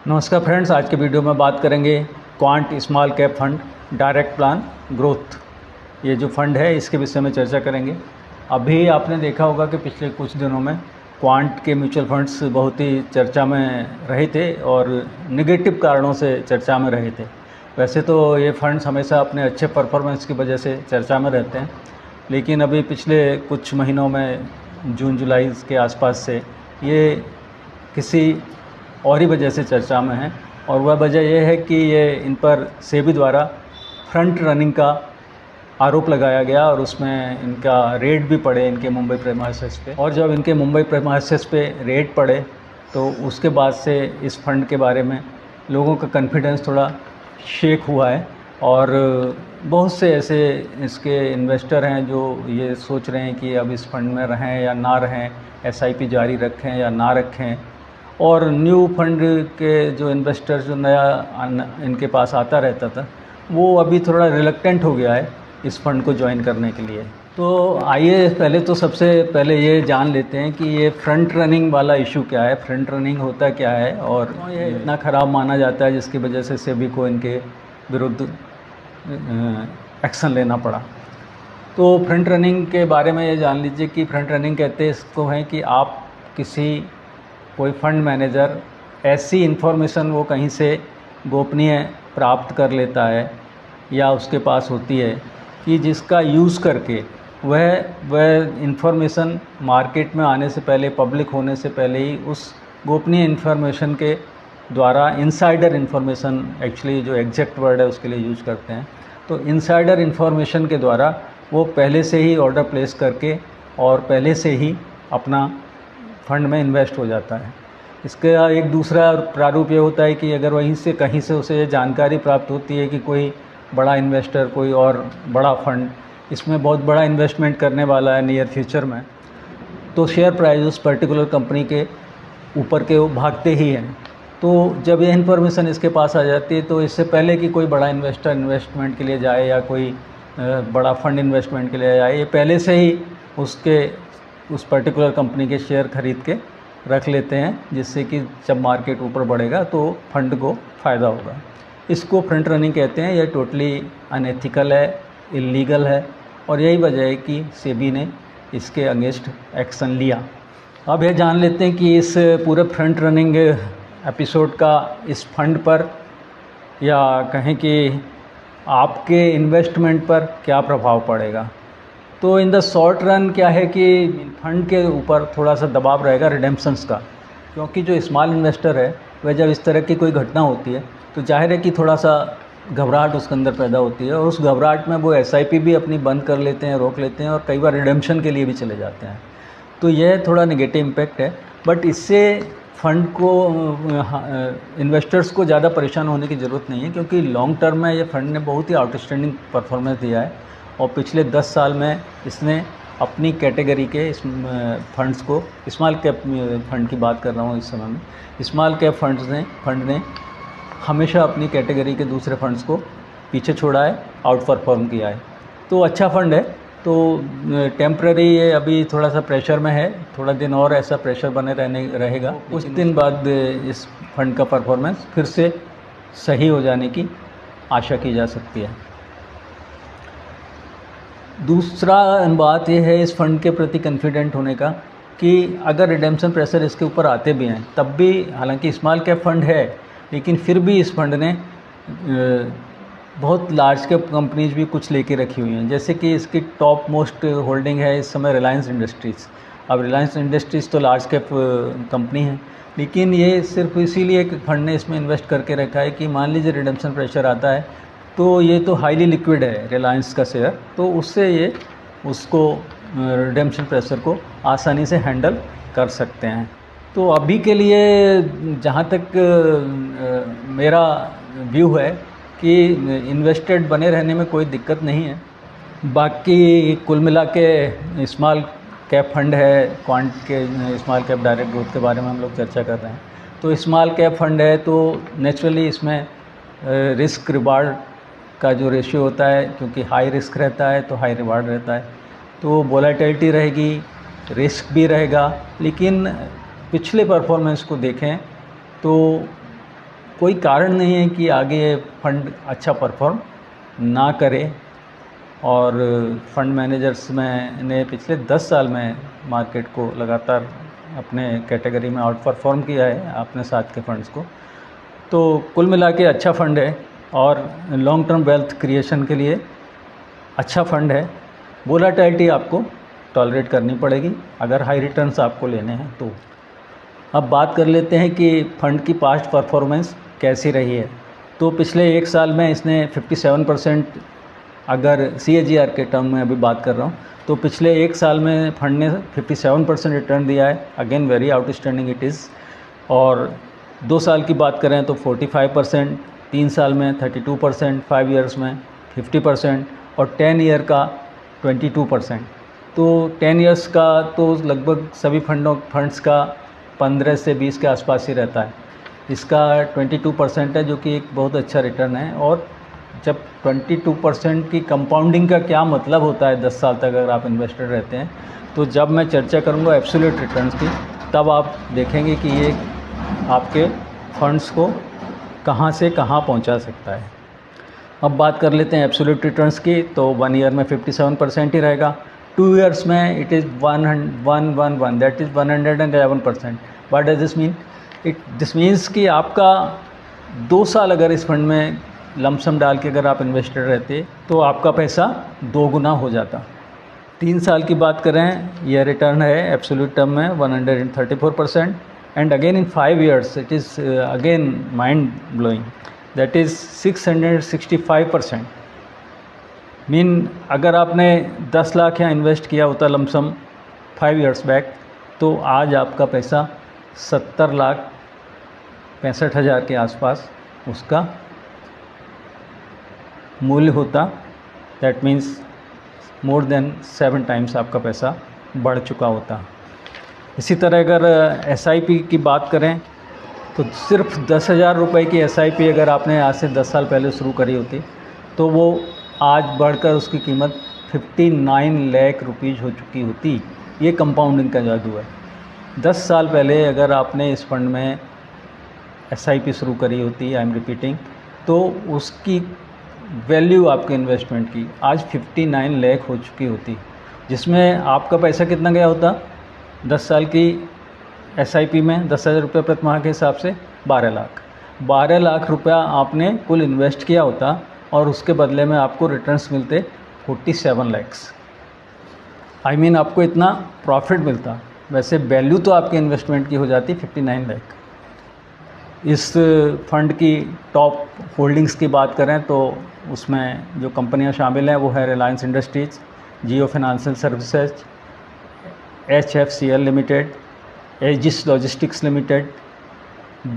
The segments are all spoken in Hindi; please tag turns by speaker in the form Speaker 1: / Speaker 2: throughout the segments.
Speaker 1: नमस्कार फ्रेंड्स, आज के वीडियो में बात करेंगे quant small cap fund direct plan growth. ये जो फंड है इसके विषय में चर्चा करेंगे। अभी आपने देखा होगा कि पिछले कुछ दिनों में क्वांट के म्यूचुअल फंड्स बहुत ही चर्चा में रहे थे और नेगेटिव कारणों से चर्चा में रहे थे। वैसे तो ये फंड्स हमेशा अपने अच्छे परफॉर्मेंस की वजह से चर्चा में रहते हैं, लेकिन अभी पिछले कुछ महीनों में जून जुलाई के आसपास से ये किसी और ही वजह से चर्चा में है। और वह वजह यह है कि ये इन पर सेबी द्वारा फ्रंट रनिंग का आरोप लगाया गया और उसमें इनका रेड भी पड़े इनके मुंबई प्रेमाइसेस पे। और जब इनके मुंबई प्रेमाइसेस पे रेड पड़े तो उसके बाद से इस फंड के बारे में लोगों का कॉन्फिडेंस थोड़ा शेक हुआ है और बहुत से ऐसे इसके इन्वेस्टर हैं जो ये सोच रहे हैं कि अब इस फंड में रहें या ना रहें, एसआईपी जारी रखें या ना रखें। और न्यू फंड के जो इन्वेस्टर जो नया इनके पास आता रहता था वो अभी थोड़ा रिलक्टेंट हो गया है इस फंड को ज्वाइन करने के लिए। तो आइए पहले तो सबसे पहले ये जान लेते हैं कि ये फ्रंट रनिंग वाला इशू क्या है, फ्रंट रनिंग होता क्या है और ये इतना ख़राब माना जाता है जिसकी वजह से सेबी को इनके विरुद्ध एक्शन लेना पड़ा। तो फ्रंट रनिंग के बारे में ये जान लीजिए कि फ्रंट रनिंग कहते हैं इसको है कि आप कोई फंड मैनेजर ऐसी इन्फॉर्मेशन वो कहीं से गोपनीय प्राप्त कर लेता है या उसके पास होती है कि जिसका यूज़ करके वह इन्फॉर्मेशन मार्केट में आने से पहले, पब्लिक होने से पहले ही उस गोपनीय इन्फॉर्मेशन के द्वारा, इनसाइडर इन्फॉर्मेशन एक्चुअली जो एग्जैक्ट वर्ड है उसके लिए यूज़ करते हैं, तो इनसाइडर इन्फॉर्मेशन के द्वारा वो पहले से ही ऑर्डर प्लेस करके और पहले से ही अपना फंड में इन्वेस्ट हो जाता है। इसका एक दूसरा प्रारूप ये होता है कि अगर वहीं से कहीं से उसे ये जानकारी प्राप्त होती है कि कोई बड़ा इन्वेस्टर, कोई और बड़ा फंड इसमें बहुत बड़ा इन्वेस्टमेंट करने वाला है नियर फ्यूचर में, तो शेयर प्राइस उस पर्टिकुलर कंपनी के ऊपर के वो भागते ही हैं। तो जब ये इन्फॉर्मेशन इसके पास आ जाती है तो इससे पहले कि कोई बड़ा इन्वेस्टर इन्वेस्टमेंट के लिए जाए या कोई बड़ा फंड इन्वेस्टमेंट के लिए जाए, ये पहले से ही उस पर्टिकुलर कंपनी के शेयर खरीद के रख लेते हैं, जिससे कि जब मार्केट ऊपर बढ़ेगा तो फंड को फ़ायदा होगा। इसको फ्रंट रनिंग कहते हैं। यह टोटली अनएथिकल है, इल्लीगल है और यही वजह है कि सेबी ने इसके अगेंस्ट एक्शन लिया। अब यह जान लेते हैं कि इस पूरे फ्रंट रनिंग एपिसोड का इस फंड पर या कहें कि आपके इन्वेस्टमेंट पर क्या प्रभाव पड़ेगा। तो इन द शॉर्ट रन क्या है कि फंड के ऊपर थोड़ा सा दबाव रहेगा रिडेम्पशंस का, क्योंकि जो स्मॉल इन्वेस्टर है वह जब इस तरह की कोई घटना होती है तो जाहिर है कि थोड़ा सा घबराहट उसके अंदर पैदा होती है और उस घबराहट में वो एसआईपी भी अपनी बंद कर लेते हैं, रोक लेते हैं और कई बार रिडेम्पशन के लिए भी चले जाते हैं। तो यह थोड़ा नेगेटिव इम्पैक्ट है, बट इससे फंड को इन्वेस्टर्स को ज़्यादा परेशान होने की ज़रूरत नहीं है, क्योंकि लॉन्ग टर्म में ये फंड ने बहुत ही आउटस्टैंडिंग परफॉर्मेंस दिया है और पिछले 10 साल में इसने अपनी कैटेगरी के इस फंड्स को, स्मॉल कैप फंड की बात कर रहा हूँ इस समय में, स्मॉल कैप फंड ने हमेशा अपनी कैटेगरी के दूसरे फंड्स को पीछे छोड़ा है, आउट परफॉर्म किया है। तो अच्छा फंड है। तो टेम्पररी ये अभी थोड़ा सा प्रेशर में है, थोड़ा दिन और ऐसा प्रेशर बने रहेगा। कुछ दिन बाद इस फंड का परफॉर्मेंस फिर से सही हो जाने की आशा की जा सकती है। दूसरा बात यह है इस फंड के प्रति कॉन्फिडेंट होने का कि अगर रिडेम्पशन प्रेशर इसके ऊपर आते भी हैं तब भी, हालांकि स्मॉल कैप फंड है लेकिन फिर भी इस फंड ने बहुत लार्ज कैप कंपनीज भी कुछ लेके रखी हुई हैं। जैसे कि इसकी टॉप मोस्ट होल्डिंग है इस समय रिलायंस इंडस्ट्रीज़। अब रिलायंस इंडस्ट्रीज़ तो लार्ज कैप कंपनी है, लेकिन ये सिर्फ इसीलिए फंड ने इसमें इन्वेस्ट करके रखा है कि मान लीजिए रिडेम्पशन प्रेशर आता है तो ये तो हाईली लिक्विड है रिलायंस का शेयर, तो उससे ये उसको रिडेम्पशन प्रेशर को आसानी से हैंडल कर सकते हैं। तो अभी के लिए जहाँ तक मेरा व्यू है कि इन्वेस्टेड बने रहने में कोई दिक्कत नहीं है। बाकी कुल मिला के स्मॉल कैप फंड है, क्वांट के स्मॉल कैप डायरेक्ट ग्रोथ के बारे में हम लोग चर्चा कर रहे हैं। तो स्मॉल कैप फंड है तो नेचुरली इसमें रिस्क रिवार्ड का जो रेशियो होता है, क्योंकि हाई रिस्क रहता है तो हाई रिवार्ड रहता है, तो वोलेटिलिटी रहेगी, रिस्क भी रहेगा। लेकिन पिछले परफॉर्मेंस को देखें तो कोई कारण नहीं है कि आगे ये फंड अच्छा परफॉर्म ना करे। और फंड मैनेजर्स में ने पिछले 10 साल में मार्केट को लगातार अपने कैटेगरी में आउट परफॉर्म किया है अपने साथ के फंड्स को। तो कुल मिला के अच्छा फ़ंड है और लॉन्ग टर्म वेल्थ क्रिएशन के लिए अच्छा फ़ंड है। वोलेटिलिटी आपको टॉलरेट करनी पड़ेगी अगर हाई रिटर्न्स आपको लेने हैं तो। अब बात कर लेते हैं कि फ़ंड की पास्ट परफॉर्मेंस कैसी रही है। तो पिछले एक साल में इसने 57%, अगर CAGR के टर्म में अभी बात कर रहा हूँ, तो पिछले एक साल में फंड ने 57% रिटर्न दिया है। Again very outstanding it is. और 2 साल की बात करें तो 45%, 3 साल में 32%, 5 ईयर्स में 50% और 10 ईयर का 22%। तो 10 ईयर्स का तो लगभग सभी फंड्स का 15 से 20 के आसपास ही रहता है। इसका 22% है, जो कि एक बहुत अच्छा रिटर्न है। और जब 22% की कंपाउंडिंग का क्या मतलब होता है 10 साल तक अगर आप इन्वेस्टेड रहते हैं, तो जब मैं चर्चा करूंगा एब्सोल्यूट रिटर्न्स की, तब आप देखेंगे कि ये आपके फंड्स को कहां से कहां पहुंचा सकता है। अब बात कर लेते हैं एब्सोल्यूट रिटर्न्स की। तो 1 ईयर में 57% ही रहेगा। 2 ईयर्स में it is 111, that is 111%। What does this mean? This means कि आपका 2 साल अगर इस फंड में लमसम डाल के अगर आप इन्वेस्टेड रहते तो आपका पैसा 2 गुना हो जाता। 3 साल की बात करें, यह रिटर्न है एब्सोल्यूट टर्म में 134%। And again in 5 years it is again mind blowing, that is 665%। Mean अगर आपने 10 लाख यहाँ इन्वेस्ट किया होता लमसम 5 ईयर्स बैक, तो आज आपका पैसा 70,65,000 के आसपास उसका मूल्य होता। That means more than 7 times आपका पैसा बढ़ चुका होता। इसी तरह अगर SIP की बात करें तो सिर्फ 10,000 रुपये की SIP अगर आपने आज से 10 साल पहले शुरू करी होती तो वो आज बढ़कर उसकी कीमत 59 लाख रुपीज़ हो चुकी होती। ये कंपाउंडिंग का जादू है। 10 साल पहले अगर आपने इस फंड में SIP शुरू करी होती, आई एम रिपीटिंग, तो उसकी वैल्यू आपके इन्वेस्टमेंट की आज 59 लाख हो चुकी होती, जिसमें आपका पैसा कितना गया होता 10 साल की SIP में 10,000 रुपये प्रति माह के हिसाब से 12 लाख रुपया आपने कुल इन्वेस्ट किया होता और उसके बदले में आपको रिटर्न्स मिलते 47 लैक्स। आई मीन आपको इतना प्रॉफिट मिलता। वैसे वैल्यू तो आपके इन्वेस्टमेंट की हो जाती 59 लाख। इस फंड की टॉप होल्डिंग्स की बात करें तो उसमें जो कंपनियां शामिल हैं वो है Reliance Industries, Jio Financial Services, HFCL Limited, Aegis Logistics Limited,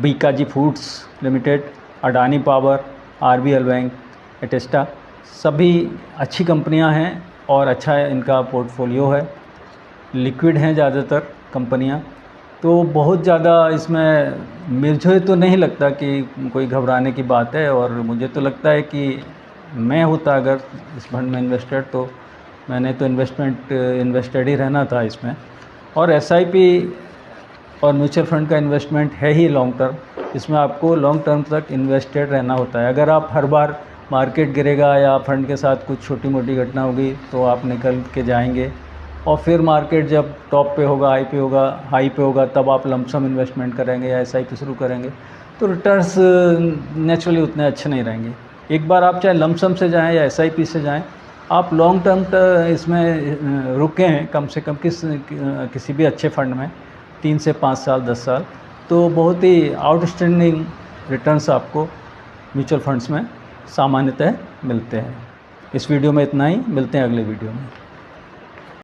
Speaker 1: Bikaji Foods Limited, Adani Power, RBL Bank, एटेस्टा। सभी अच्छी कंपनियां हैं और अच्छा इनका पोर्टफोलियो है। लिक्विड हैं ज़्यादातर कंपनियां, तो बहुत ज़्यादा इसमें मुझे तो नहीं लगता कि कोई घबराने की बात है। और मुझे तो लगता है कि मैं होता अगर इस फंड में इन्वेस्टेड, तो मैंने तो इन्वेस्टेड ही रहना था इसमें। और SIP और म्यूचुअल फंड का इन्वेस्टमेंट है ही लॉन्ग टर्म, इसमें आपको लॉन्ग टर्म तक इन्वेस्टेड रहना होता है। अगर आप हर बार मार्केट गिरेगा या फंड के साथ कुछ छोटी मोटी घटना होगी तो आप निकल के जाएंगे, और फिर मार्केट जब टॉप पे होगा, हाई पे होगा, तब आप लमसम इन्वेस्टमेंट करेंगे या SIP शुरू करेंगे, तो रिटर्न्स नेचुरली उतने अच्छे नहीं रहेंगे। एक बार आप चाहे लमसम से जाएं या SIP से जाएं, आप लॉन्ग टर्म इसमें रुके हैं कम से कम किसी भी अच्छे फंड में 3 से 5 साल 10 साल, तो बहुत ही आउटस्टैंडिंग रिटर्न्स आपको म्यूचुअल फंड्स में सामान्यतः मिलते हैं। इस वीडियो में इतना ही, मिलते हैं अगले वीडियो में।